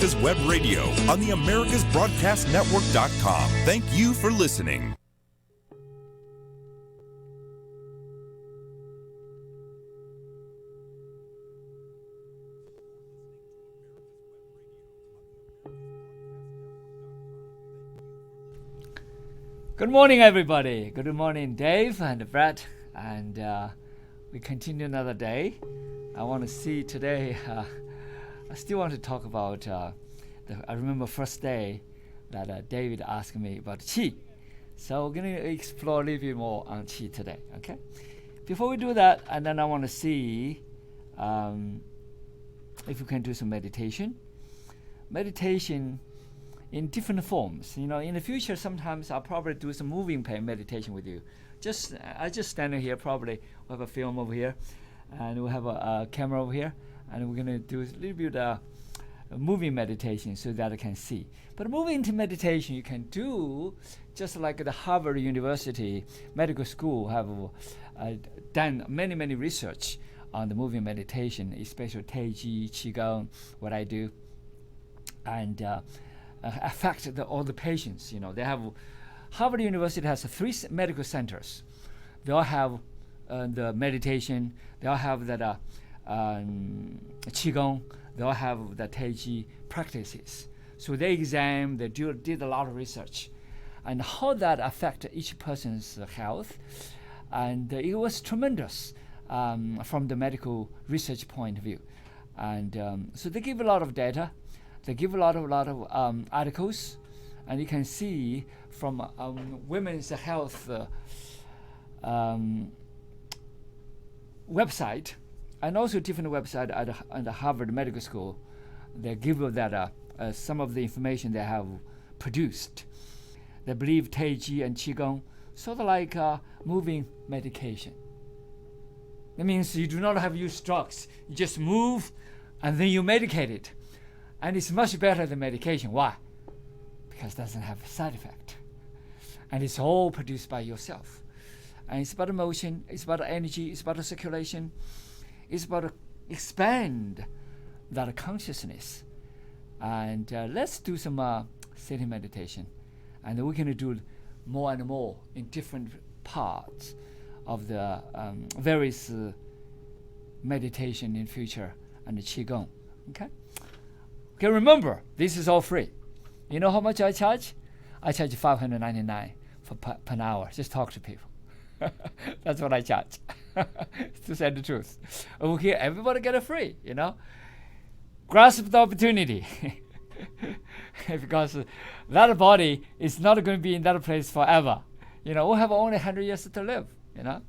America's Web Radio on the AmericasBroadcastNetwork.com. Thank you for listening. Good morning, everybody. Good morning, Dave and Brett. And we continue another day. I want to see today, I still want to talk about, I remember first day that David asked me about Qi. So we're going to explore a little bit more on Qi today, okay? Before we do that, and then I want to see if we can do some meditation. Meditation in different forms. You know, in the future, sometimes I'll probably do some moving meditation with you. I just stand here, probably we have a film over here, and we have a camera over here, and we're gonna do a little bit moving meditation so that I can see. But moving into meditation, you can do just like the Harvard University Medical School have done many research on the moving meditation, especially Tai Chi, Qigong, what I do, and affect all the patients. You know, they have Harvard University has 3 medical centers. They all have the meditation. They all have that Qigong. They all have the Tai Chi practices. So they did a lot of research and how that affect each person's health. And it was tremendous from the medical research point of view. And so they give a lot of data. They give a lot of articles, and you can see from women's health website, and also different website at the Harvard Medical School. They give that some of the information they have produced. They believe Tai Chi and Qigong sort of like moving medication. That means you do not have use drugs. You just move, and then you medicate it. And it's much better than medication. Why? Because it doesn't have a side effect. And it's all produced by yourself. And it's about emotion, it's about energy, it's about circulation. It's about to expand that consciousness. And let's do some sitting meditation. And we're going to do more and more in different parts of the various meditation in future and the Qigong. Okay? Okay, remember, this is all free. You know how much I charge? I charge $599 per hour. Just talk to people. That's what I charge, to say the truth. Over here, everybody get it free, you know. Grasp the opportunity. Because that body is not going to be in that place forever. You know, we have only 100 years to live, you know.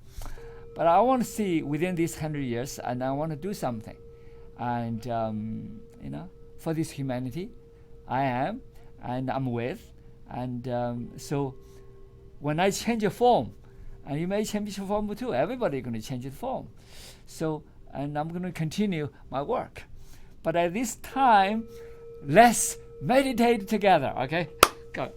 But I want to see within these 100 years, and I want to do something. And, you know, for this humanity, I am, and I'm with, and so when I change a form, and you may change your form too, everybody is going to change the form. So, and I'm going to continue my work. But at this time, let's meditate together, okay? Go.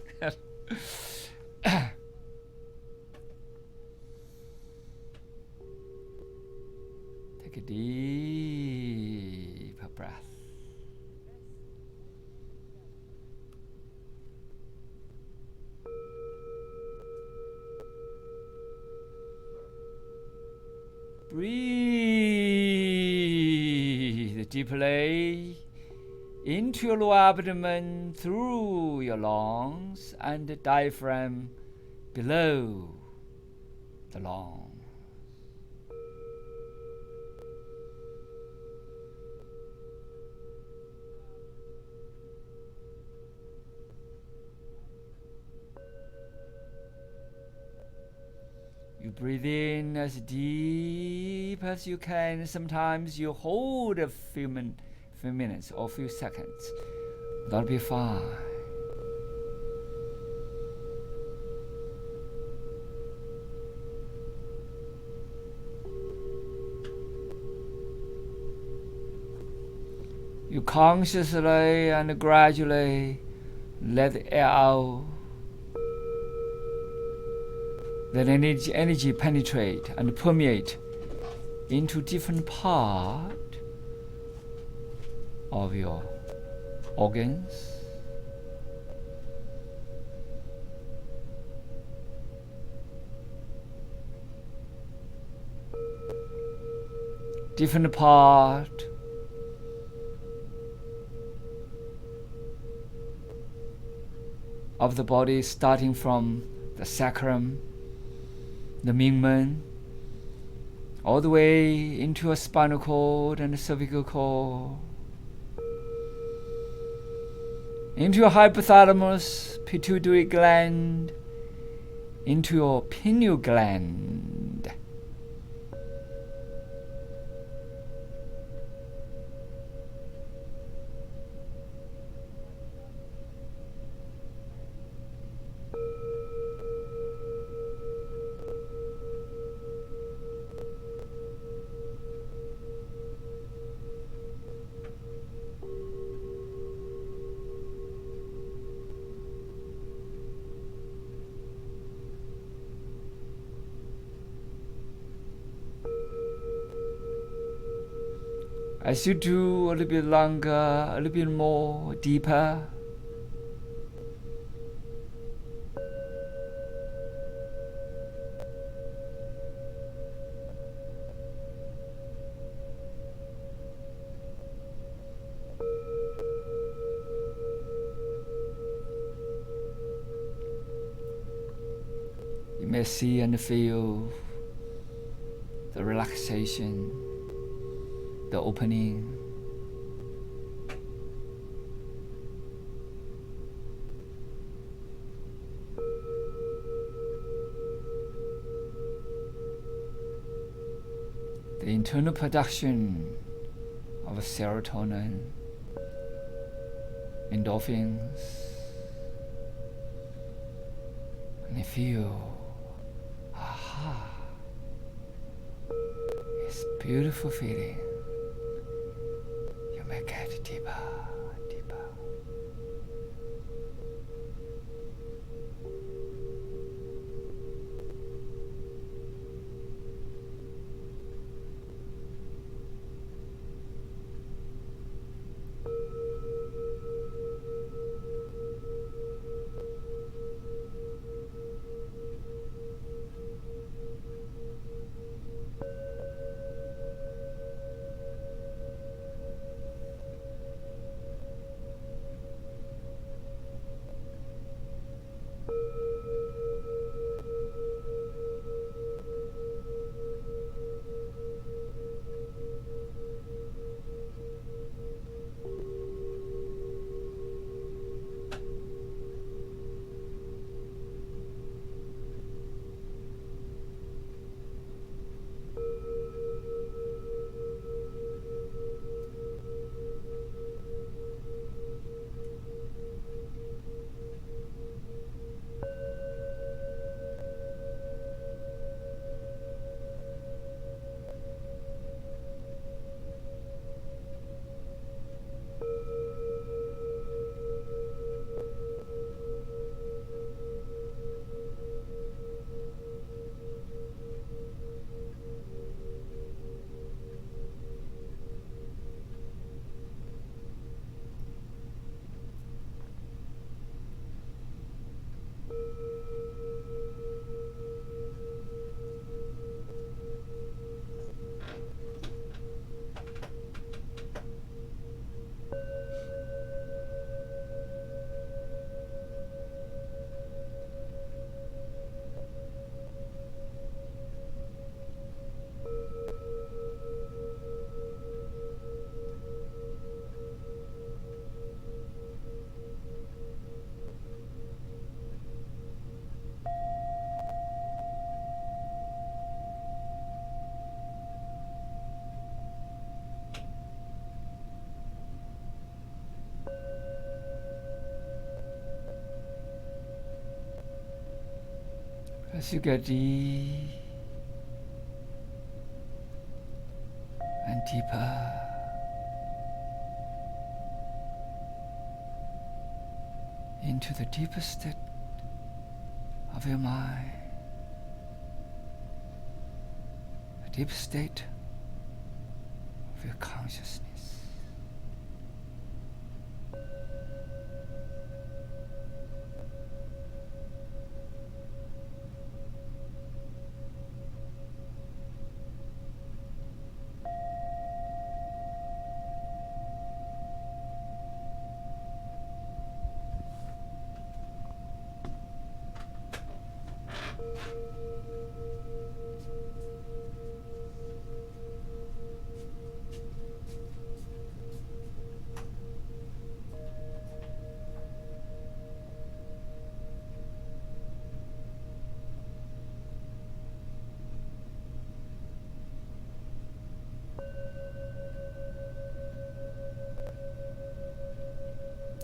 Take a deep breath. Breathe deeply into your lower abdomen, through your lungs and the diaphragm below the lungs. You breathe in as deep as you can. Sometimes you hold a few minutes or a few seconds. That'll be fine. You consciously and gradually let the air out. Let energy penetrate and permeate into different part of your organs. Different part of the body, starting from the sacrum, the Mingmen, all the way into a spinal cord and the cervical cord, into your hypothalamus, pituitary gland, into your pineal gland. As you do a little bit longer, a little bit more deeper, you may see and feel the relaxation, the opening. The internal production of serotonin, endorphins, and you feel, aha, it's a beautiful feeling. You may get deeper, deeper. As you get deep and deeper, into the deepest state of your mind, the deep state of your consciousness.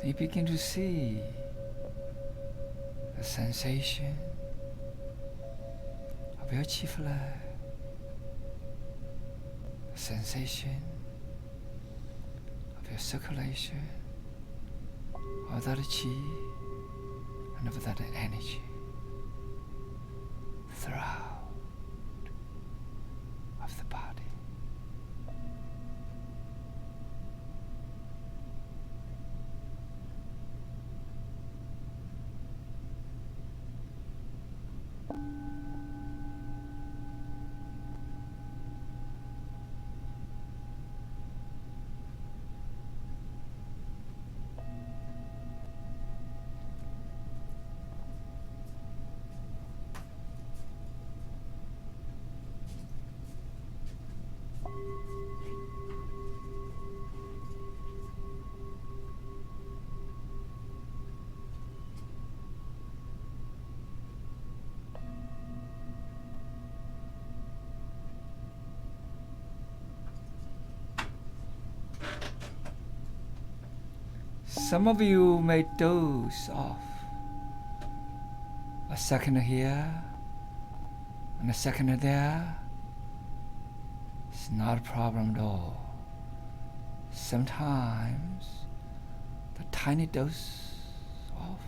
You begin to see the sensation of your chi flag, the sensation of your circulation, of that chi and of that energy throughout of the body. Some of you may doze off. A second here and a second there. It's not a problem at all. Sometimes the tiny dose off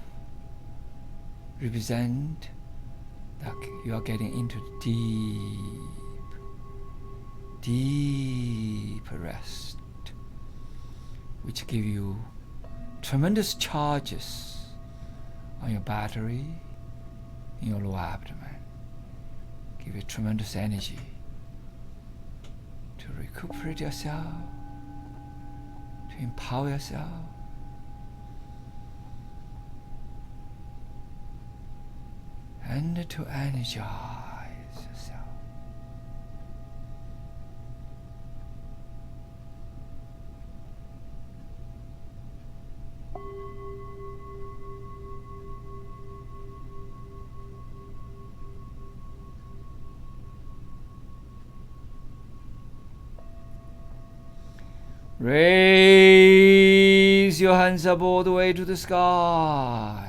represent that you are getting into deep rest, which give you tremendous charges on your battery in your lower abdomen. Give you tremendous energy to recuperate yourself, to empower yourself, and to energize yourself. Raise your hands up all the way to the sky.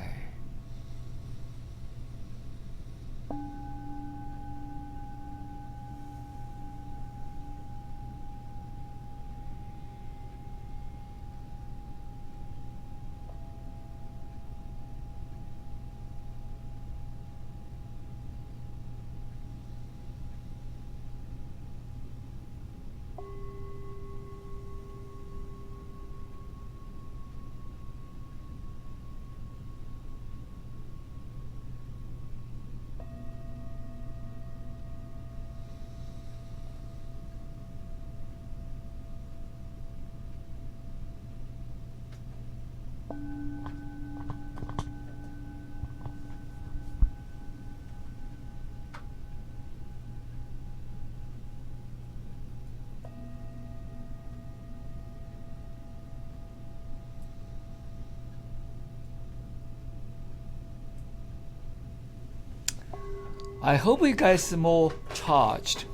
I hope you guys are more charged.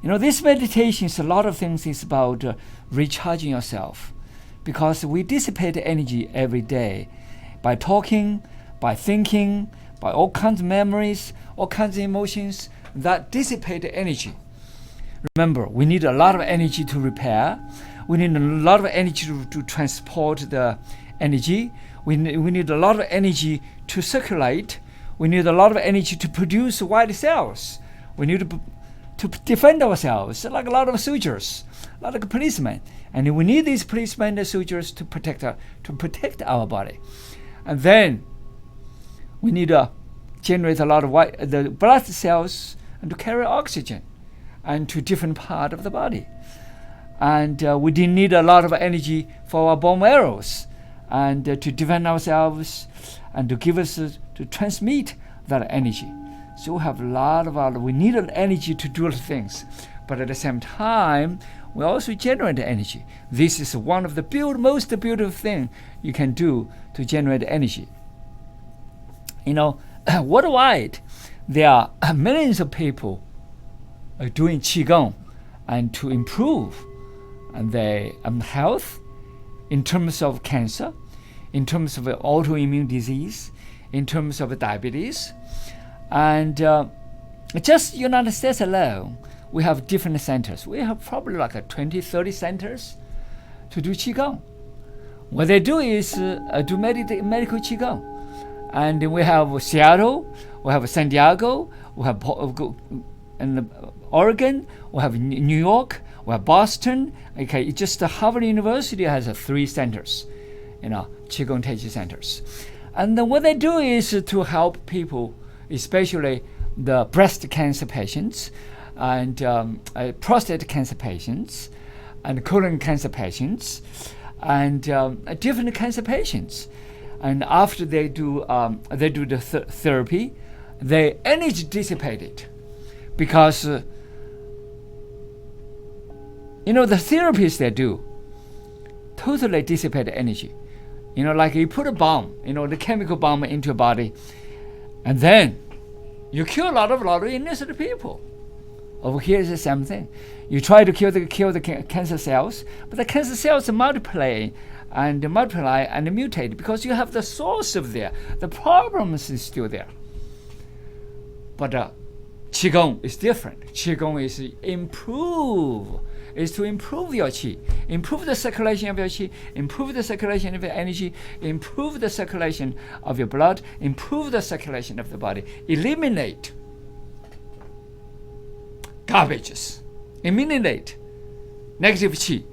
You know, this meditation is a lot of things. It's about recharging yourself, because we dissipate energy every day by talking, by thinking, by all kinds of memories, all kinds of emotions that dissipate the energy. Remember, we need a lot of energy to repair. We need a lot of energy to transport the energy. We need a lot of energy to circulate. We need a lot of energy to produce white cells. We need to defend ourselves, like a lot of soldiers, like policemen. And we need these policemen and soldiers to protect our body. And then we need to generate a lot of the blood cells and to carry oxygen and to different part of the body. And we need a lot of energy for our bone marrows and to defend ourselves and to give us to transmit that energy. So we have a lot of we need an energy to do things, but at the same time, we also generate energy. This is one of the most beautiful thing you can do to generate energy. Worldwide, there are millions of people doing qigong and to improve their health in terms of cancer, in terms of autoimmune disease, in terms of diabetes. And just United States alone, we have different centers. We have probably like 20, 30 centers to do qigong. What they do is do medical qigong. And we have Seattle, we have San Diego, we have Oregon, we have New York, we have Boston. Okay, just Harvard University has 3 centers, qigong taiji centers. And what they do is to help people, especially the breast cancer patients, and prostate cancer patients, and colon cancer patients, and different cancer patients. And after they do the therapy, their energy dissipated, because the therapies they do totally dissipate energy. Like you put a bomb, the chemical bomb into your body, and then you kill a lot of innocent people. Over here is the same thing. You try to kill the cancer cells, but the cancer cells multiply and mutate because you have the source of there. The problem is still there. But qigong is different. Qigong is to improve your qi, improve the circulation of your qi, improve the circulation of your energy, improve the circulation of your blood, improve the circulation of the body, eliminate garbages, eliminate negative qi,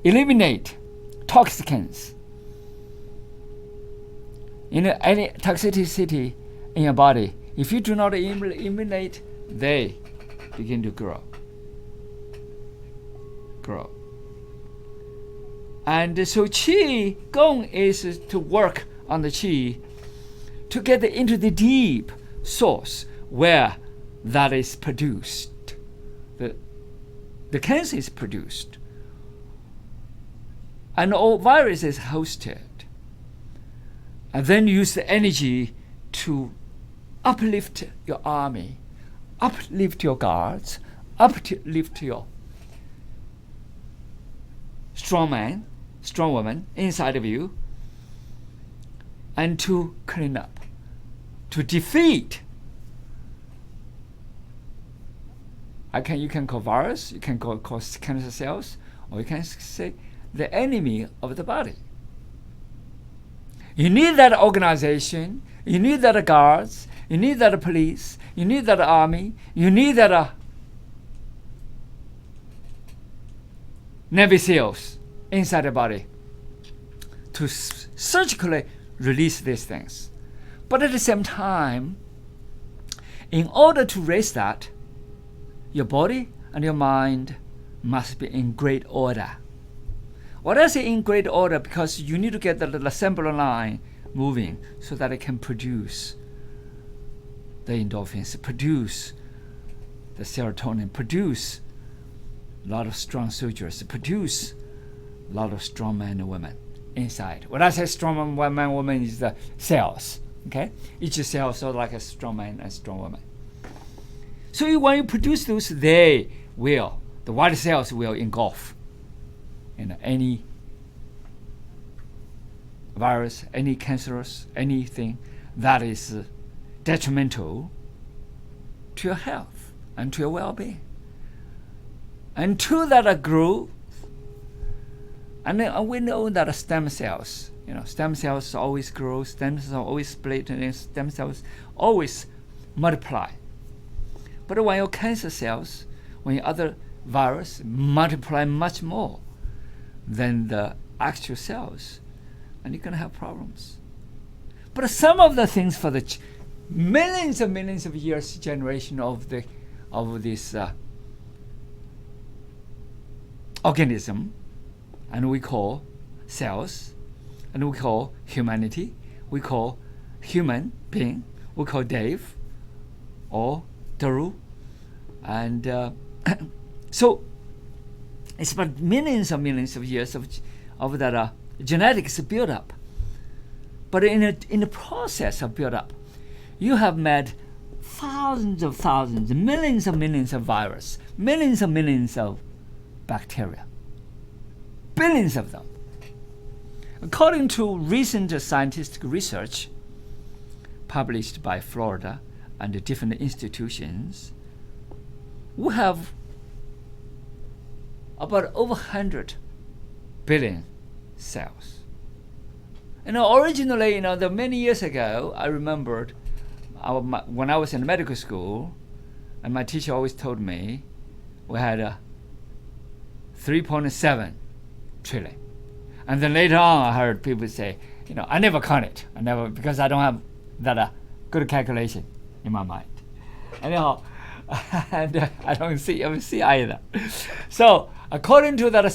eliminate toxicants. Any toxicity in your body, if you do not eliminate, they begin to grow. And so qi gong is to work on the qi to get into the deep source where that is produced. The cancer is produced, and all virus is hosted, and then use the energy to uplift your army, uplift your guards, uplift your strong man, strong woman inside of you, and to clean up, to defeat. You can call virus, you can call cancer cells, or you can say the enemy of the body. You need that organization, you need that guards, you need that police, you need that army, you need that Navy SEALs inside the body to surgically release these things. But at the same time, in order to raise that, your body and your mind must be in great order. What I say in great order? Because you need to get the assembly line moving so that it can produce the endorphins, produce the serotonin, produce a lot of strong soldiers, produce a lot of strong men and women inside. When I say strong man and woman, is the cells. Okay, each cell is like a strong man and strong woman. So when you produce those, the white cells will engulf any virus, any cancerous, anything that is detrimental to your health and to your well-being. And to that growth, and then we know that stem cells, stem cells always grow, stem cells always split, and stem cells always multiply. But when your cancer cells, when your other virus multiply much more than the actual cells, and you're going to have problems. But some of the things for the millions of years generation of this organism, and we call cells, and we call humanity, we call human being, we call Dave, or DeRu. And so it's about millions of years of that genetics build up. But in the process of build up, you have met thousands, millions of viruses, millions of bacteria, billions of them. According to recent scientific research published by Florida and different institutions, we have about over 100 billion cells. Originally, many years ago, I remembered when I was in medical school, and my teacher always told me we had 3.7 trillion. And then later on, I heard people say, I never counted. Because I don't have that good calculation in my mind. Anyhow, and I don't see either. So according to that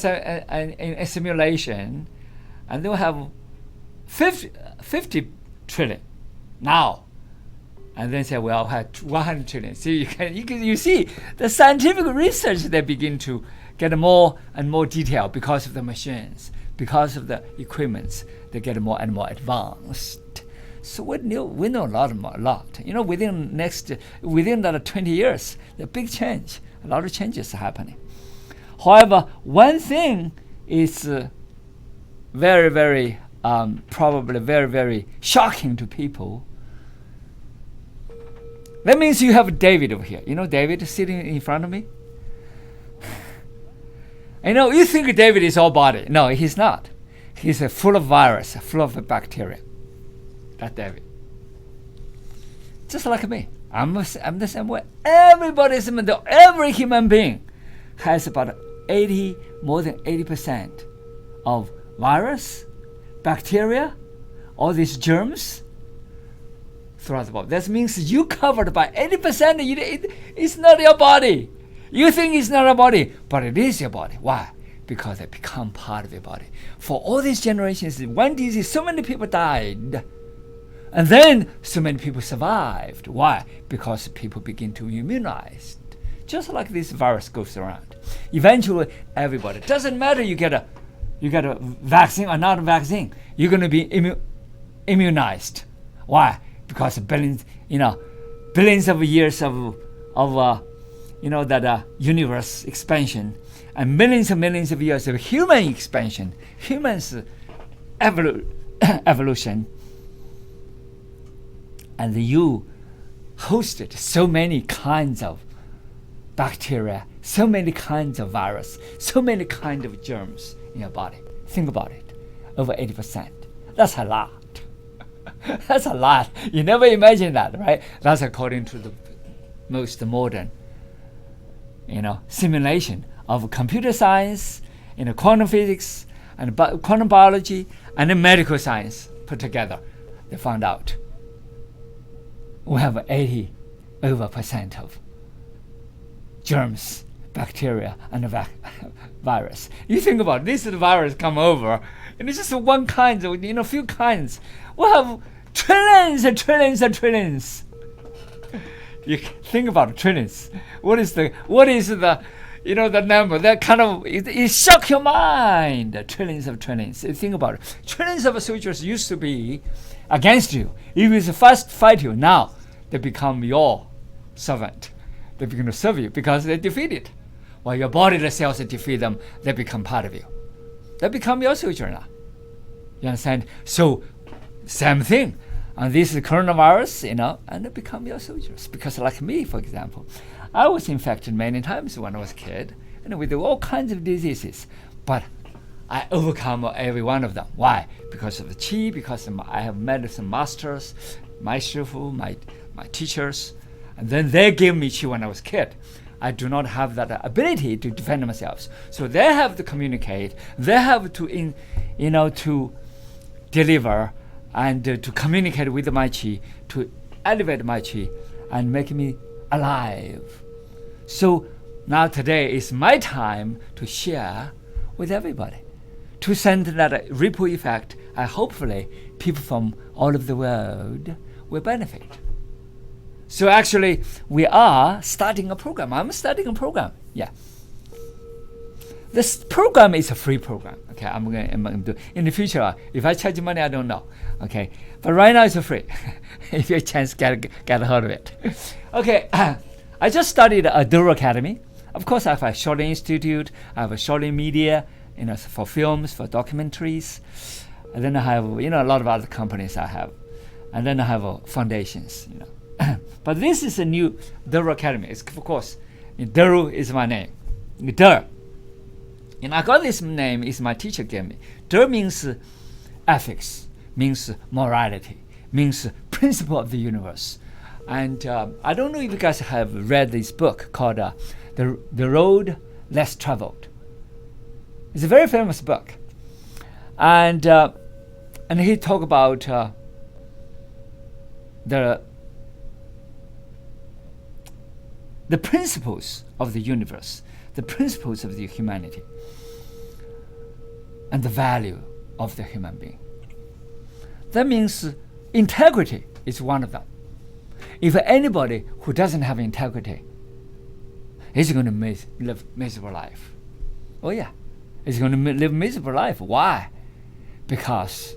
in a simulation, and they'll have 50 trillion now, and then say we all had 100 trillion. So you see the scientific research, they begin to get more and more detail because of the machines, because of the equipments. They get more and more advanced. So we know a lot. Within that 20 years, the big change, a lot of changes are happening. However, one thing is very, very probably very, very shocking to people. That means you have David over here. David sitting in front of me? You think David is all body. No, he's not. He's full of virus, full of bacteria. That's David. Just like me. I'm the same way. Every human being has about more than 80% of virus, bacteria, all these germs throughout the body. That means you covered by 80%. It's not your body. You think it's not your body, but it is your body. Why? Because they become part of your body. For all these generations, one disease, so many people died. And then so many people survived. Why? Because people begin to immunize. Just like this virus goes around. Eventually, everybody. It doesn't matter you get a vaccine or not a vaccine. You're going to be immunized. Why? Because billions of years of universe expansion, and millions of years of human expansion, humans evolution, and you hosted so many kinds of bacteria, so many kinds of virus, so many kinds of germs in your body. Think about it. Over 80%. That's a lot. That's a lot. You never imagine that, right? That's according to the most modern, simulation of computer science, quantum physics, and quantum biology, and the medical science put together. They found out we have 80% of germs, bacteria, and virus. You think about it, this virus come over, and it's just one kind of, few kinds. We have trillions and trillions and trillions. You think about trillions. What is the the number? That kind of it shock your mind. Trillions of trillions. You think about it. Trillions of soldiers used to be against you. If you first fight you, now they become your servant. They begin to serve you because they defeated. While your body, the cells that defeat them, they become part of you. They become your soldier now. You understand? So, same thing. And this is coronavirus, and they become your soldiers. Because like me, for example, I was infected many times when I was a kid, with all kinds of diseases. But I overcome every one of them. Why? Because of the Qi, because I have medicine masters, my Shifu, my teachers, and then they gave me Qi when I was a kid. I do not have that ability to defend myself. So they have to communicate. They have to, to deliver and to communicate with my Qi, to elevate my Qi and make me alive. So now today is my time to share with everybody, to send that ripple effect, and hopefully people from all over the world will benefit. So actually, we are starting a program. I'm starting a program. Yeah. This program is a free program. Okay, I'm gonna do in the future. If I charge money, I don't know. Okay, but right now it's free. If you have a chance, get a hold of it. Okay, I just studied at DeRu Academy. Of course, I have a short institute. I have a short media, for films, for documentaries. And then I have, a lot of other companies I have. And then I have foundations, But this is a new DeRu Academy. It's, of course, DeRu is my name. Der. And I got this name is my teacher gave me. Der means ethics, means morality, means principle of the universe. And I don't know if you guys have read this book called The Road Less Traveled. It's a very famous book. And he talked about the principles of the universe, the principles of the humanity, and the value of the human being. That means integrity is one of them. If anybody who doesn't have integrity is going to live miserable life. Oh yeah, he's going to live miserable life. Why? Because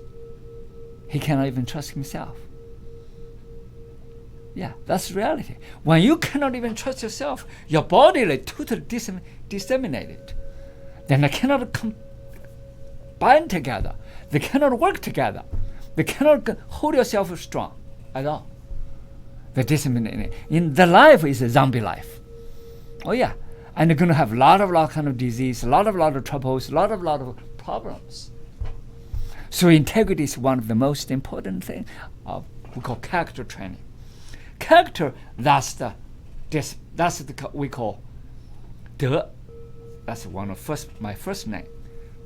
he cannot even trust himself. Yeah, that's reality. When you cannot even trust yourself, your body is totally disseminated. Then they cannot bind together. They cannot work together. They cannot hold yourself strong at all. They're disseminated. In the life is a zombie life. Oh yeah, and they're going to have a lot of kind of disease, a lot of troubles, a lot of problems. So integrity is one of the most important things we call character training. Character, that's we call DeRu. That's my first name.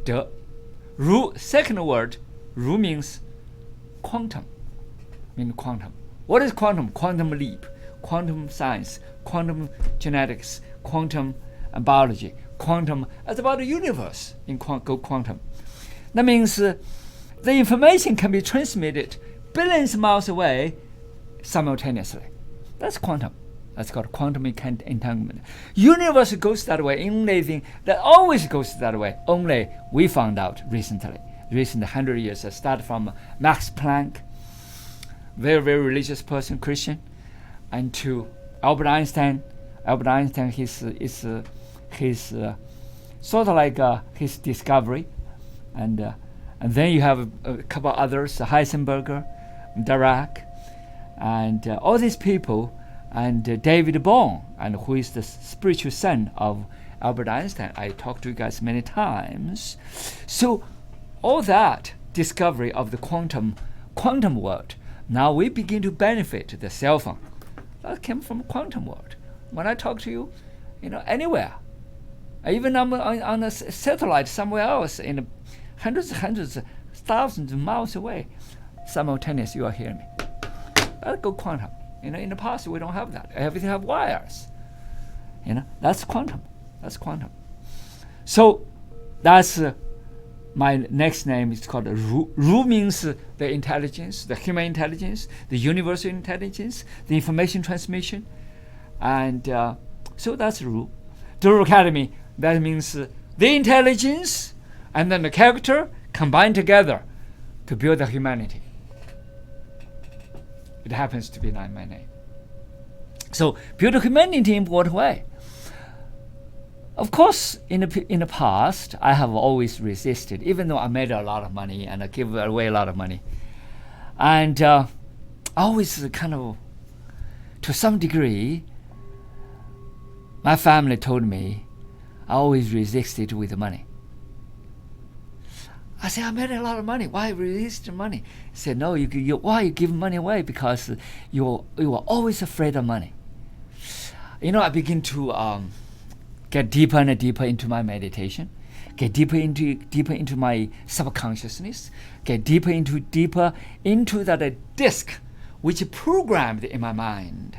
DeRu. Second word, Ru means quantum. Quantum. What is quantum? Quantum leap, quantum science, quantum genetics, quantum biology. Quantum is about the universe in quantum. That means the information can be transmitted billions of miles away simultaneously. That's quantum. That's called quantum entanglement. Universe goes that way. Only thing that always goes that way. Only we found out recent 100 years. I started from Max Planck, very, very religious person, Christian, and to Albert Einstein. Albert Einstein, his sort of like his discovery, and then you have a couple others, Heisenberg, Dirac, and all these people, and David Bohm, and who is the spiritual son of Albert Einstein. I talked to you guys many times. So all that discovery of the quantum world, now we begin to benefit the cell phone. That came from quantum world. When I talk to you, anywhere, even I'm on a satellite somewhere else in hundreds, thousands of miles away, simultaneously you are hearing me. That go quantum. In the past we don't have that. Everything have wires. That's quantum. That's quantum. So that's my next name is called Ru. Ru means the intelligence, the human intelligence, the universal intelligence, the information transmission, and so that's Ru. DeRu Academy, that means the intelligence and then the character combined together to build the humanity. It happens to be my name. So build humanity in what way? Of course, in the past, I have always resisted, even though I made a lot of money and I give away a lot of money. And always kind of, to some degree, my family told me I always resisted with the money. I said, I made a lot of money. Why resist the money? He said, no, why you give money away? Because you are always afraid of money. I begin to get deeper and deeper into my meditation, get deeper into my subconsciousness, get deeper into that disc which is programmed in my mind.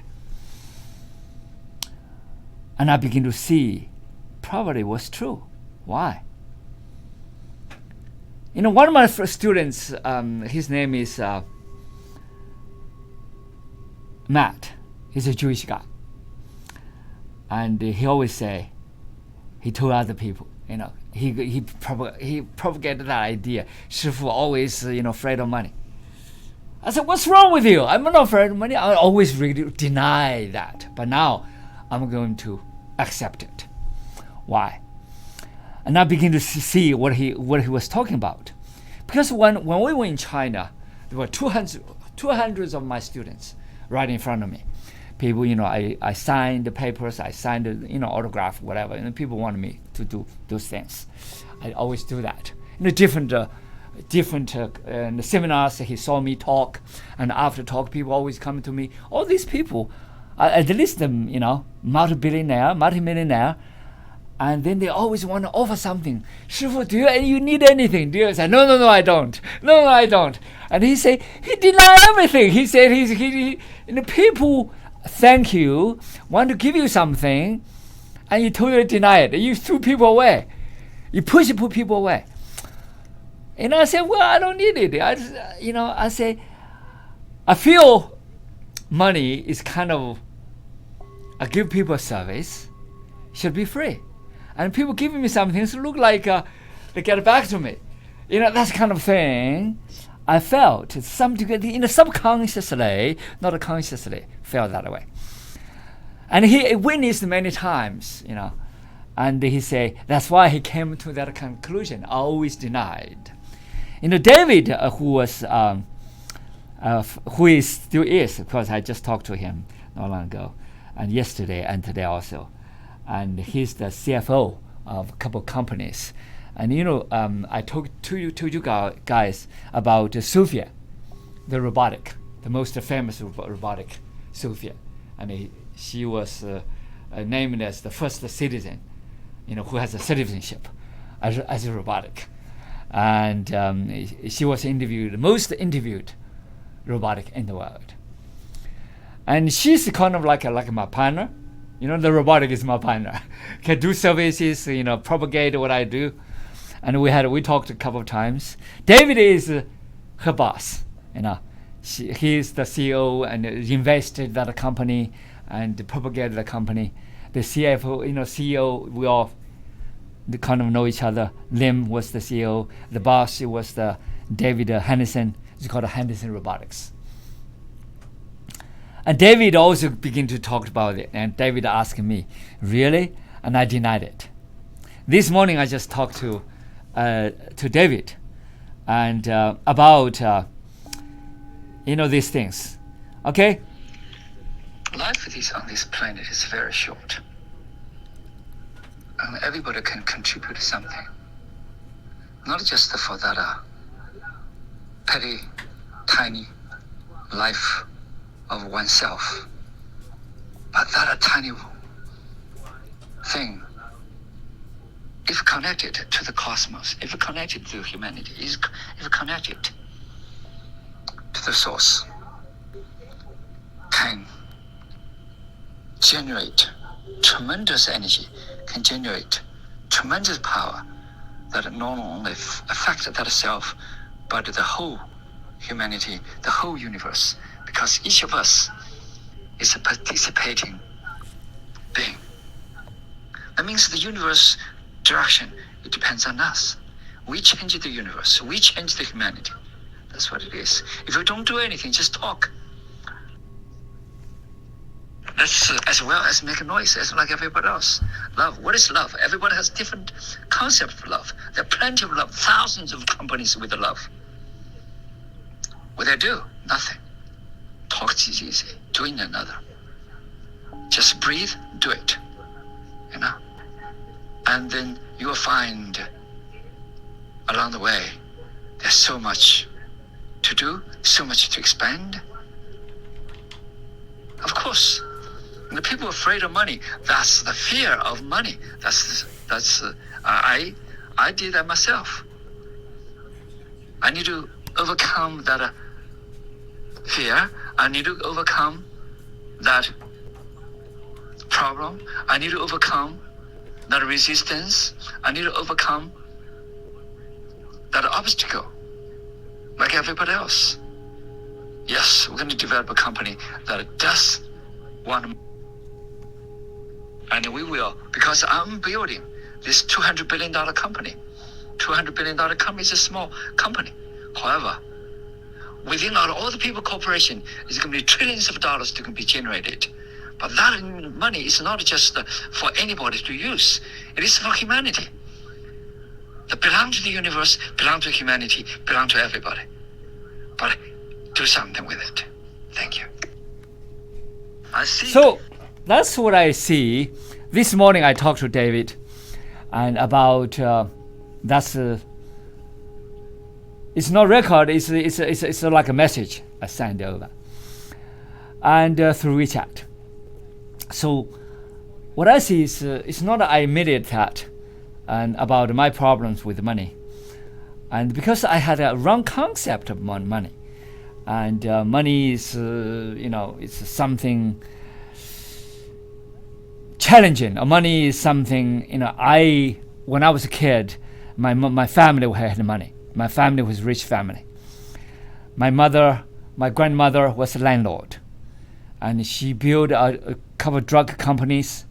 And I begin to see probably was true. Why? One of my first students, his name is Matt. He's a Jewish guy. And he always say, he told other people, he propagated that idea. Shifu always, afraid of money. I said, what's wrong with you? I'm not afraid of money. I always really deny that. But now I'm going to accept it. Why? And I begin to see what he was talking about. Because when we were in China, there were 200 of my students right in front of me. People, I signed the papers, I signed the, autograph, whatever. And people wanted me to do those things. I always do that. In the different seminars, he saw me talk, and after talk, people always come to me. All these people, at least multi-billionaire, multi-millionaire, and then they always want to offer something. Shifu, do you need anything? Do you say, no, I don't. No, I don't. And he say, he denied everything. He said, people thank you, want to give you something, and you totally deny it. You threw people away. You put people away. And I said, well, I don't need it. I say, I feel money is kind of, I give people a service, should be free. And people giving me something to look like they get it back to me. That's kind of thing I felt to some degree, subconsciously, not consciously, felt that way. And he witnessed many times, and he say, that's why he came to that conclusion, always denied. David, who still is, because I just talked to him not long ago, and yesterday and today also, and he's the CFO of a couple companies. And I talked to you guys about Sophia, the most famous robotic Sophia, and she was named as the first citizen, who has a citizenship as a robotic. And she was most interviewed robotic in the world. And she's kind of like my partner. The robotic is my partner. Can do services, propagate what I do. And we talked a couple of times. David is her boss. He's the CEO and invested that company and propagated the company. The CFO, CEO, we all kind of know each other. Lim was the CEO. The boss was the David Henderson. It's called Henderson Robotics. And David also began to talk about it. And David asked me, really? And I denied it. This morning I just talked to David and about these things. Okay? Life on this planet is very short. And everybody can contribute something. Not just for that petty, tiny life of oneself, but that tiny thing, if connected to the cosmos, if connected to humanity, if connected to the source, can generate tremendous energy, can generate tremendous power that not only affects that self, but the whole humanity, the whole universe, because each of us is a participating being. That means the universe direction, it depends on us. We change the universe, we change the humanity. That's what it is. If we don't do anything, just talk. That's as well as make a noise, as like everybody else. Love. What is love? Everybody has different concept of love. There are plenty of love, thousands of companies with love. What they do? Nothing. Talk is easy. Doing another. Just breathe, do it. And then you will find along the way there's so much to do, so much to expand. Of course, the people are afraid of money. That's the fear of money. I did that myself. I need to overcome that fear. I need to overcome that problem. I need to overcome that resistance. I need to overcome that obstacle, like everybody else. Yes, we're going to develop a company that does one. And we will, because I'm building this $200 billion company. $200 billion company is a small company. However, within all the people corporation, is going to be trillions of dollars to be generated. But that money is not just for anybody to use. It is for humanity. That belong to the universe, belong to humanity, belong to everybody. But do something with it. Thank you. I see. So that's what I see. This morning I talked to David and about it's not record, it's like a message I sent over and through WeChat. So what I see is it's not I admitted that and about my problems with money, and because I had a wrong concept of money, and money is it's something challenging. Money is something when I was a kid, my family had money. My family was a rich family. My grandmother was a landlord, and she built a couple of drug companies.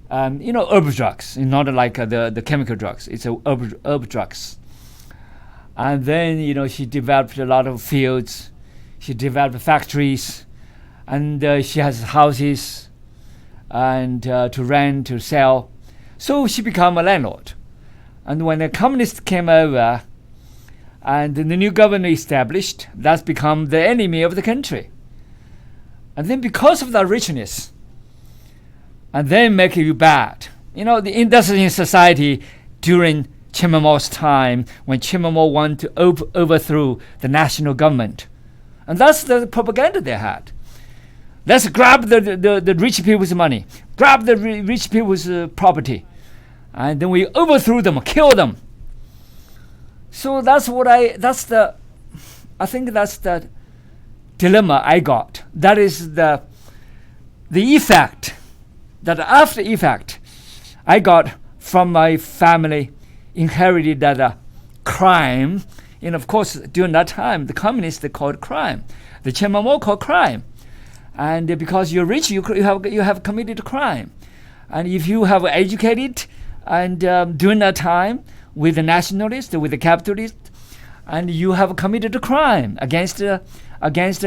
Herb drugs, not like the chemical drugs. It's herb drugs. And then she developed a lot of fields. She developed factories, and she has houses, and to rent, to sell. So she became a landlord. And when the communists came over, and the new government established, that's become the enemy of the country. And then because of that richness, and then make you bad. The industrial society during Chairman Mao's time, when Chairman Mao wanted to overthrow the national government. And that's the propaganda they had. Let's grab the rich people's money, grab the rich people's property, and then we overthrow them, kill them. So I think that's the dilemma I got. That is the effect, that after effect I got from my family, inherited that crime. Of course, during that time, the communists, they called crime. The Chairman Mao called crime. And because you're rich, you have committed a crime. And if you have educated, and during that time, with the nationalists, with the capitalists, and you have committed a crime against the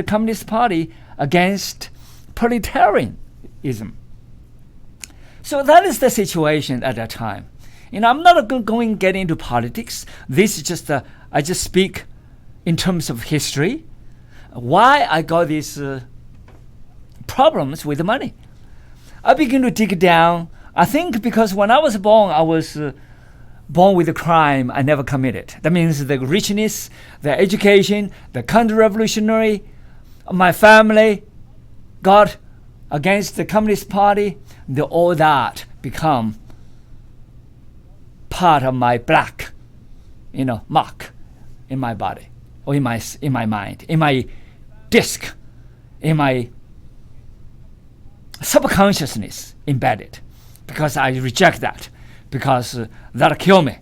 Communist Party, against proletarianism. So that is the situation at that time. I'm not going to get into politics. This is just I just speak in terms of history. Why I got these problems with the money. I begin to dig down. I think because when I was born with a crime I never committed. That means the richness, the education, the counter-revolutionary, my family got against the Communist Party, all that become part of my black, mark in my body, or in my mind, in my disc, in my subconsciousness embedded, because I reject that, because that'll kill me,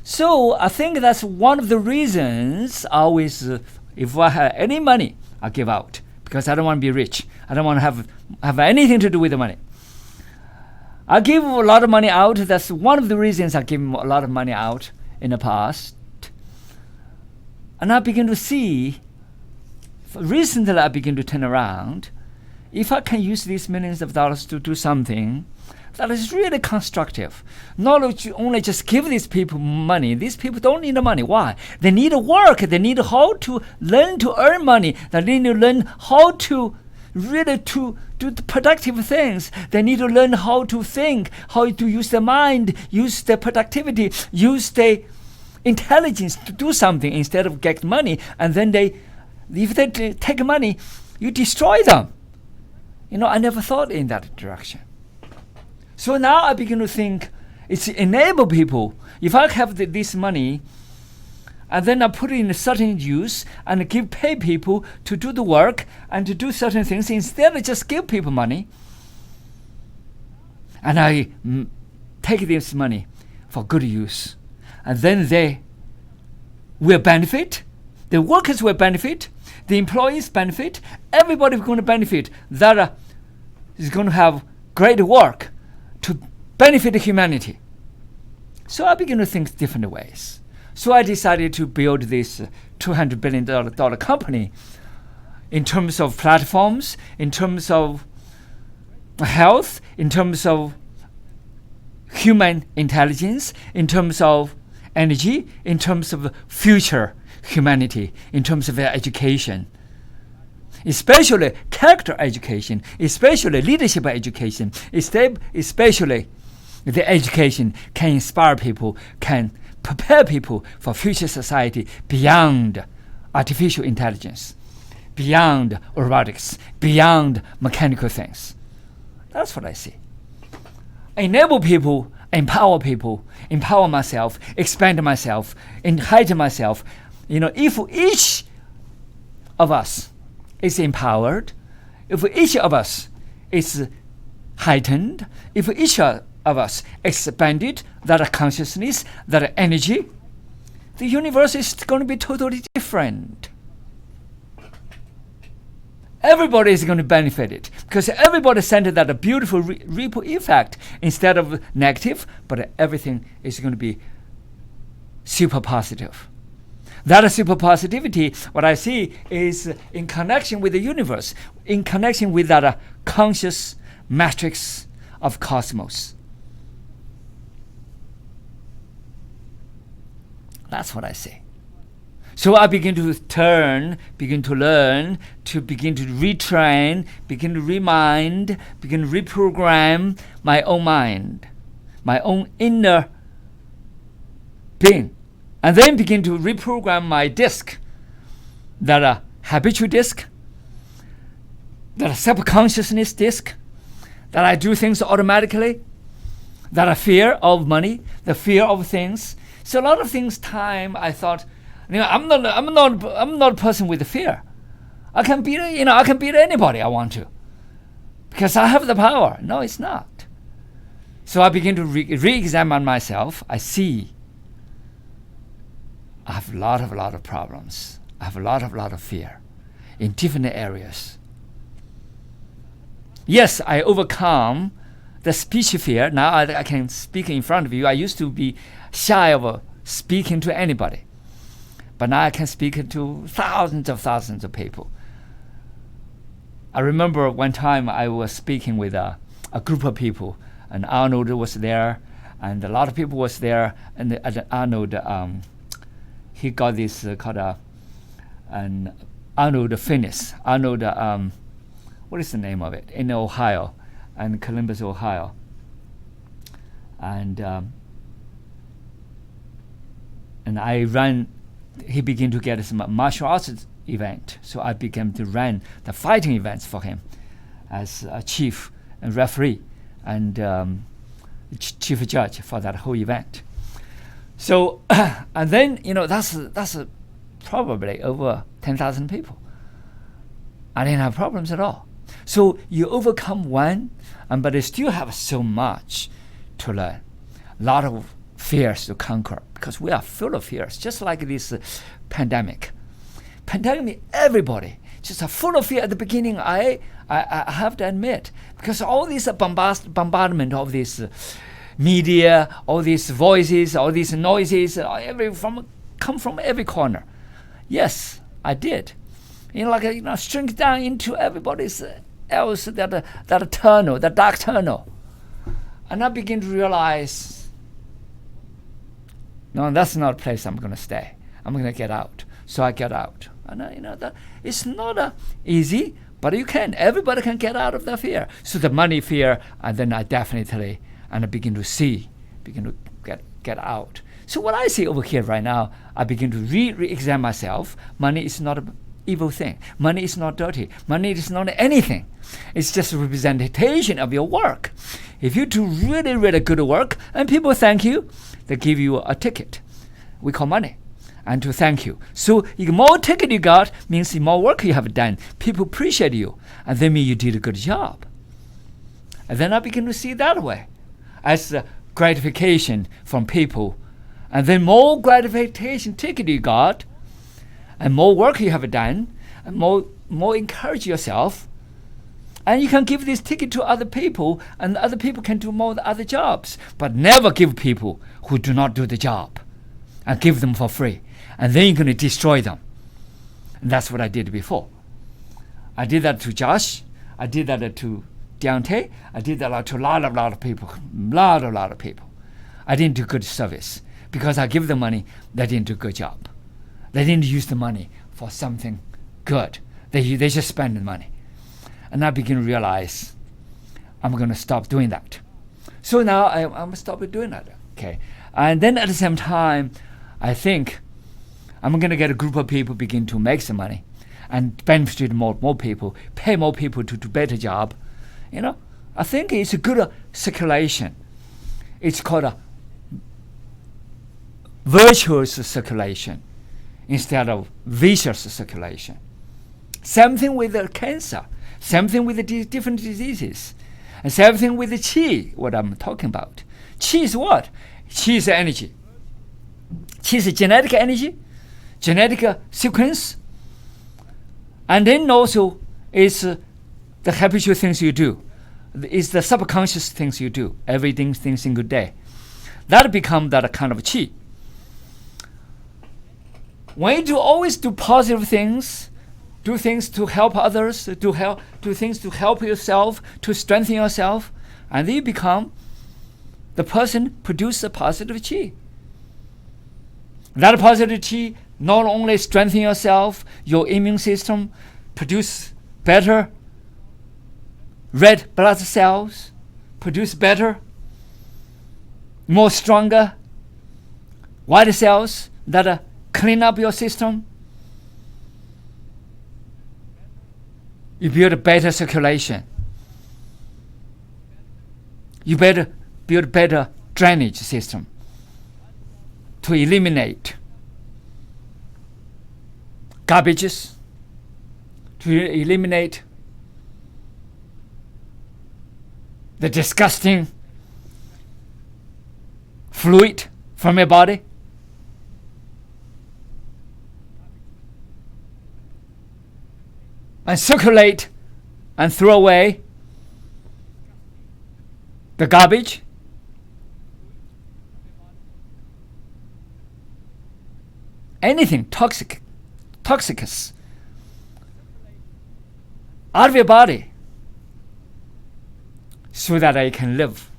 So I think that's one of the reasons I always, if I have any money, I give out, because I don't want to be rich. I don't want to have anything to do with the money. I give a lot of money out. That's one of the reasons I give a lot of money out in the past. And I begin to see, recently I begin to turn around, if I can use these millions of dollars to do something that is really constructive. Not only just give these people money. These people don't need the money. Why? They need to work. They need how to learn to earn money. They need to learn how to really to do the productive things. They need to learn how to think, how to use their mind, use their productivity, use their intelligence to do something instead of get money. And then if they take money, you destroy them. I never thought in that direction. So now I begin to think it's enable people. If I have this money, and then I put it in a certain use and pay people to do the work and to do certain things instead of just give people money, and I take this money for good use, and then they will benefit, the workers will benefit, the employees benefit, everybody is going to benefit. That is going to have great work to benefit humanity. So I began to think different ways. So I decided to build this $200 billion company in terms of platforms, in terms of health, in terms of human intelligence, in terms of energy, in terms of future humanity, in terms of education, especially character education, especially leadership education, especially the education can inspire people, can prepare people for future society beyond artificial intelligence, beyond robotics, beyond mechanical things. That's what I see. Enable people, empower myself, expand myself, heighten myself. If each of us is empowered, if each of us is heightened, if each of us expanded that consciousness, that energy, the universe is going to be totally different. Everybody is going to benefit it because everybody sent that beautiful ripple effect instead of negative, but everything is going to be super positive. That super positivity, what I see, is in connection with the universe, in connection with that conscious matrix of cosmos. That's what I see. So I begin to turn, begin to learn, to begin to retrain, begin to remind, begin to reprogram my own mind, my own inner being, and then begin to reprogram my disc, that habitual disc, that subconsciousness disc, that I do things automatically, that a fear of money, the fear of things. So a lot of things, I thought, I'm not a person with fear. I can beat anybody I want to, because I have the power. No, it's not. So I begin to re-examine myself. I see I have a lot of problems. I have a lot of fear in different areas. Yes, I overcome the speech fear. Now I can speak in front of you. I used to be shy of speaking to anybody. But now I can speak to thousands of people. I remember one time I was speaking with a group of people, and Arnold was there, and a lot of people was there, and Arnold, he got this called an Arnold Fitness. Arnold, what is the name of it? In Ohio, and Columbus, Ohio. And I ran. He began to get some martial arts event, so I began to run the fighting events for him as a chief and referee and chief judge for that whole event. So and then that's probably over 10,000 people. I didn't have problems at all. So you overcome one, but you still have so much to learn. A lot of fears to conquer, because we are full of fears, just like this pandemic. Everybody just full of fear at the beginning. I have to admit, because all this bombardment of this media, all these voices, all these noises, come from every corner. Yes, I did. Shrink down into everybody's else that tunnel, that dark tunnel, and I begin to realize, no, that's not a place I'm going to stay. I'm going to get out. So I get out. And that it's not easy, but you can. Everybody can get out of the fear. So the money fear, and then I definitely, and I begin to get out. So what I see over here right now, I begin to re-examine myself. Money is not an evil thing. Money is not dirty. Money is not anything. It's just a representation of your work. If you do really, really good work, and people thank you, they give you a ticket. We call money. And to thank you. So the more ticket you got means the more work you have done. People appreciate you. And they mean you did a good job. And then I begin to see it that way, as a gratification from people. And then more gratification ticket you got, and more work you have done, and more encourage yourself And you can give this ticket to other people, and other people can do more other jobs. But never give people who do not do the job, and give them for free. And then you're going to destroy them. And that's what I did before. I did that to Josh. I did that to Deontay. I did that to a lot of people. Lot of people. I didn't do good service. Because I give them money, they didn't do a good job. They didn't use the money for something good. They just spend the money. And I begin to realize I'm going to stop doing that. So now I'm going to stop doing that. Okay. And then at the same time, I think I'm going to get a group of people begin to make some money and benefit more people, pay more people to do better job. I think it's a good circulation. It's called a virtuous circulation instead of vicious circulation. Same thing with the cancer. Same thing with the different diseases. And same thing with the qi, what I'm talking about. Qi is what? Qi is energy. Qi is genetic energy, genetic sequence. And then also is the habitual things you do. It's the subconscious things you do every single day. That become that kind of qi. When you always do positive things, do things to help others, do things to help yourself, to strengthen yourself, and then you become the person produce a positive qi. That positive qi not only strengthen yourself, your immune system, produce better red blood cells, produce better, more stronger white cells that clean up your system. You build a better circulation. You better build a better drainage system to eliminate garbages, to eliminate the disgusting fluid from your body. And circulate and throw away the garbage. Anything toxicous out of your body so that I can live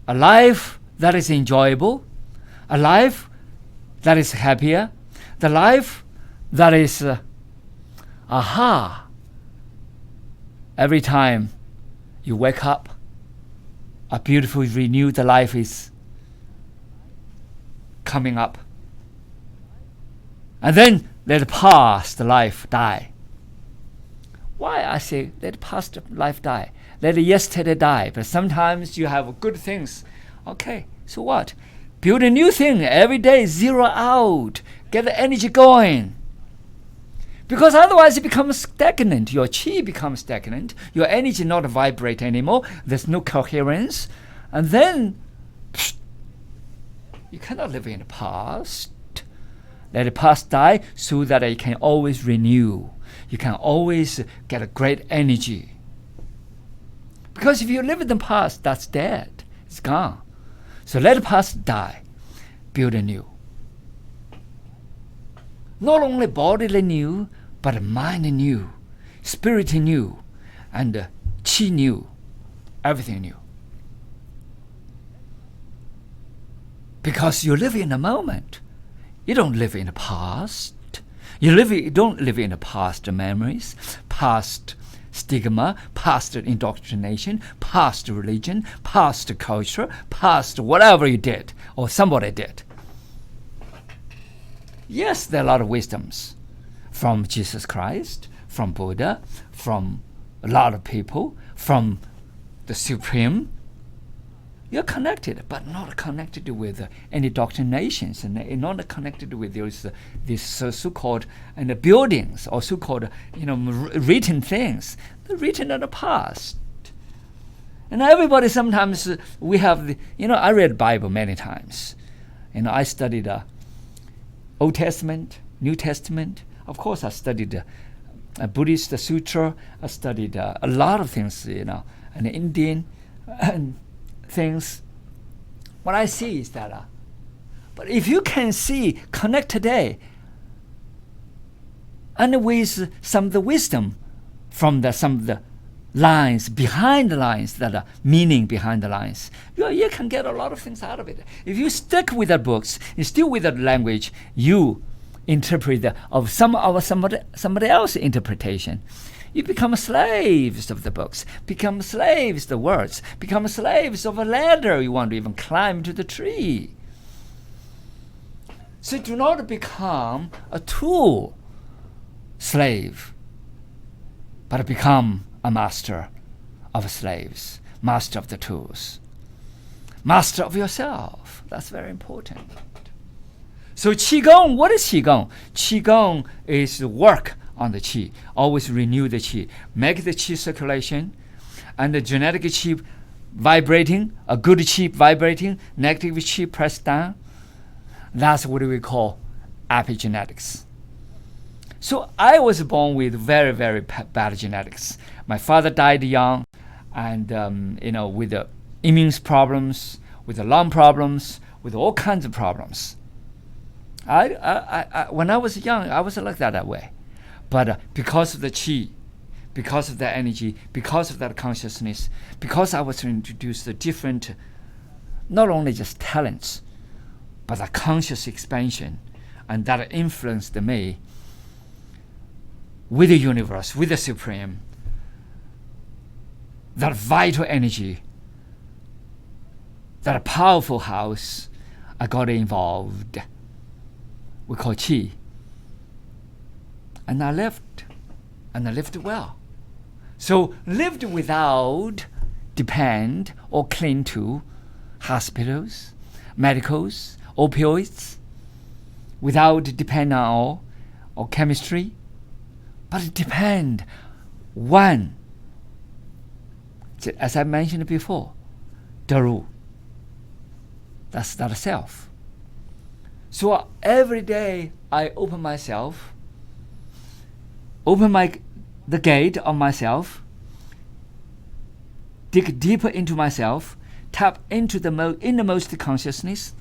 a life that is enjoyable, a life that is happier, the life that is every time you wake up, a beautiful renewed life is coming up. And then let past life die. Why I say let past life die? Let yesterday die. But sometimes you have good things. Okay, so what? Build a new thing every day, zero out. Get the energy going. Because otherwise it becomes stagnant. Your qi becomes stagnant. Your energy not vibrate anymore. There's no coherence. And then you cannot live in the past. Let the past die so that it can always renew. You can always get a great energy. Because if you live in the past, that's dead. It's gone. So let the past die. Build anew. Not only bodily new, but mind new, spirit new, and qi new, everything new. Because you live in the moment. You don't live in the past. You don't live in the past memories, past stigma, past indoctrination, past religion, past culture, past whatever you did or somebody did. Yes, there are a lot of wisdoms from Jesus Christ, from Buddha, from a lot of people, from the Supreme. You're connected, but not connected with any doctrinations, and not connected with these so-called buildings or so-called written things. They're written in the past. And everybody sometimes we have I read the Bible many times. I studied Old Testament, New Testament. Of course, I studied Buddhist sutra. I studied a lot of things, and Indian things. What I see is that, but if you can see, connect today, and with some of the wisdom from some of the lines, behind the lines, that are meaning behind the lines, you can get a lot of things out of it. If you stick with the books, you still with the language, you interpret of somebody else's interpretation. You become slaves of the books, become slaves of the words, become slaves of a ladder you want to even climb to the tree. So do not become a tool slave, but become a master of slaves, master of the tools, master of yourself. That's very important. So Qigong, what is Qigong? Qigong is work on the Qi, always renew the Qi, make the Qi circulation, and the genetic Qi vibrating, a good Qi vibrating, negative Qi pressed down. That's what we call epigenetics. So I was born with very, very bad genetics. My father died young, and with the immune problems, with the lung problems, with all kinds of problems. I when I was young, I was like that way. But because of the Qi, because of the energy, because of that consciousness, because I was introduced to different, not only just talents, but a conscious expansion, and that influenced me with the universe, with the Supreme, that vital energy, that powerful house, I got involved. We call Qi. And I lived well. So lived without depend or cling to hospitals, medicals, opioids, without depend on all, or chemistry, but it depend one, as I mentioned before, DeRu. That's not a self. So every day I open myself, open the gate of myself, dig deeper into myself, tap into the innermost consciousness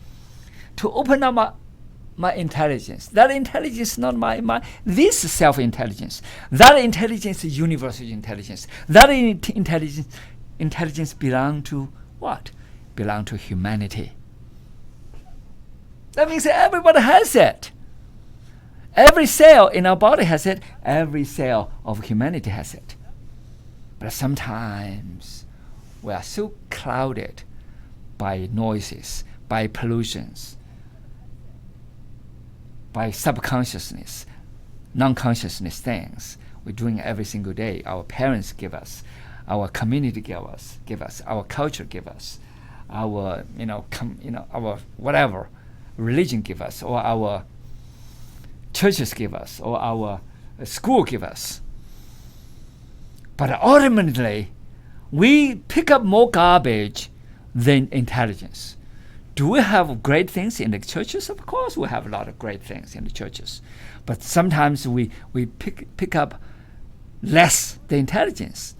to open up my intelligence. That intelligence is not this self-intelligence. That intelligence is universal intelligence. That intelligence belongs to what? Belong to humanity. That means everybody has it. Every cell in our body has it. Every cell of humanity has it. But sometimes we are so clouded by noises, by pollutions, by subconsciousness, non-consciousness things we're doing every single day. Our parents give us, our community give us, our culture give us, our our whatever religion give us, or our churches give us, or our school give us. But ultimately, we pick up more garbage than intelligence. Do we have great things in the churches? Of course we have a lot of great things in the churches. But sometimes we pick up less the intelligence,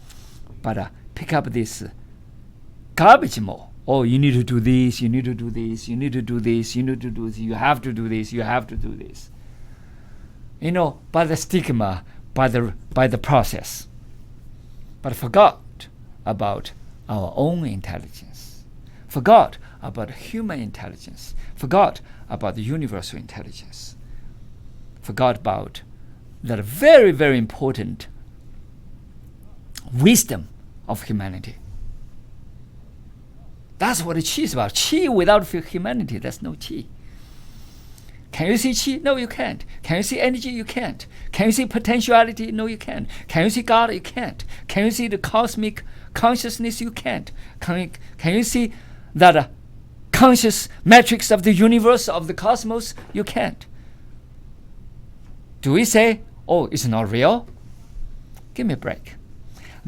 but pick up this garbage more. Oh, you need to do this, you need to do this, you need to do this, you need to do this, you have to do this, you have to do this. By the stigma, by the process. But forgot about our own intelligence. Forgot about human intelligence. Forgot about the universal intelligence. Forgot about that very, very important wisdom of humanity. That's what Qi is about. Qi without humanity, there's no Qi. Can you see Qi? No, you can't. Can you see energy? You can't. Can you see potentiality? No, you can't. Can you see God? You can't. Can you see the cosmic consciousness? You can't. Can you see that conscious matrix of the universe, of the cosmos? You can't. Do we say, oh, it's not real? Give me a break.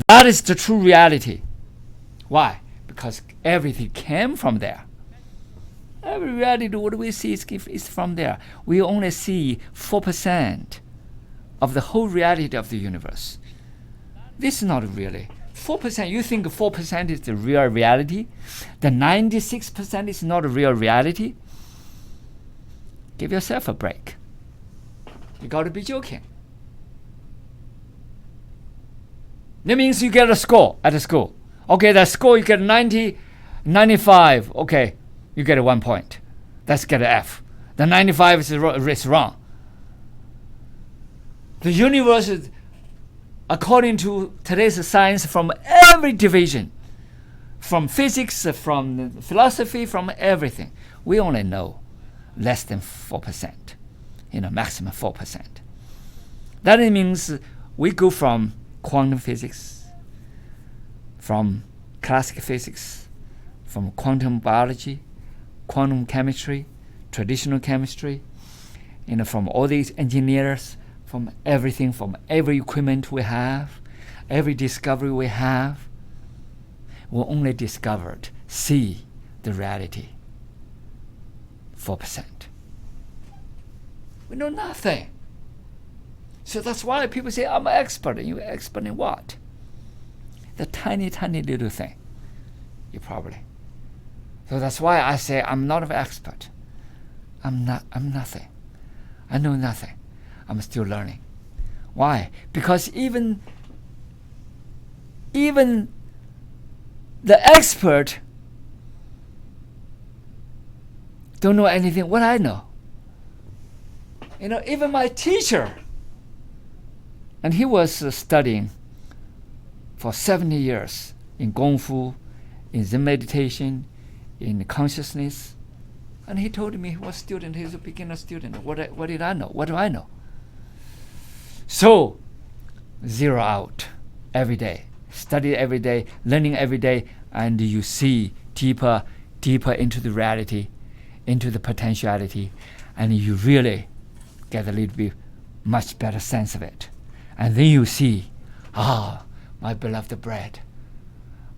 That is the true reality. Why? Because everything came from there. Every reality, what we see is from there. We only see 4% of the whole reality of the universe. This is not really. 4%, you think 4% is the real reality? The 96% is not a real reality? Give yourself a break. You got to be joking. That means you get a score at the school. Okay, that score you get 90, 95. Okay, you get a 1 point. Let's get an F. The 95 is wrong. The universe is, according to today's science, from every division, from physics, from philosophy, from everything, we only know less than 4%, maximum 4%. That means we go from quantum physics, from classical physics, from quantum biology, quantum chemistry, traditional chemistry, from all these engineers, from everything, from every equipment we have, every discovery we have, we only discovered, see the reality, 4%. We know nothing. So that's why people say, I'm an expert. And you're an expert in what? The tiny, tiny little thing. You probably. So that's why I say I'm not an expert. I'm nothing. I know nothing. I'm still learning. Why? Because even the expert don't know anything what I know. Even my teacher, and he was studying for 70 years in Gong Fu, in Zen meditation, in consciousness, and he told me he was a student. He's a beginner student. What did I know? What do I know? So, zero out every day, study every day, learning every day, and you see deeper into the reality, into the potentiality, and you really get a little bit much better sense of it. And then you see, my beloved bread.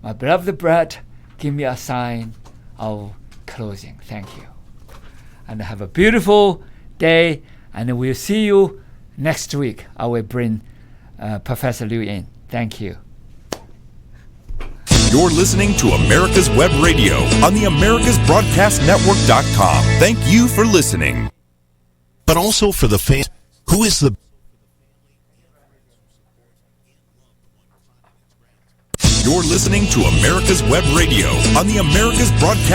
My beloved bread, give me a sign of closing. Thank you. And have a beautiful day, and we'll see you next week. I will bring Professor Liu in. Thank you. You're listening to America's Web Radio on the AmericasBroadcastNetwork.com. Thank you for listening. But also for the fans, who is the... You're listening to America's Web Radio on the America's Broadcast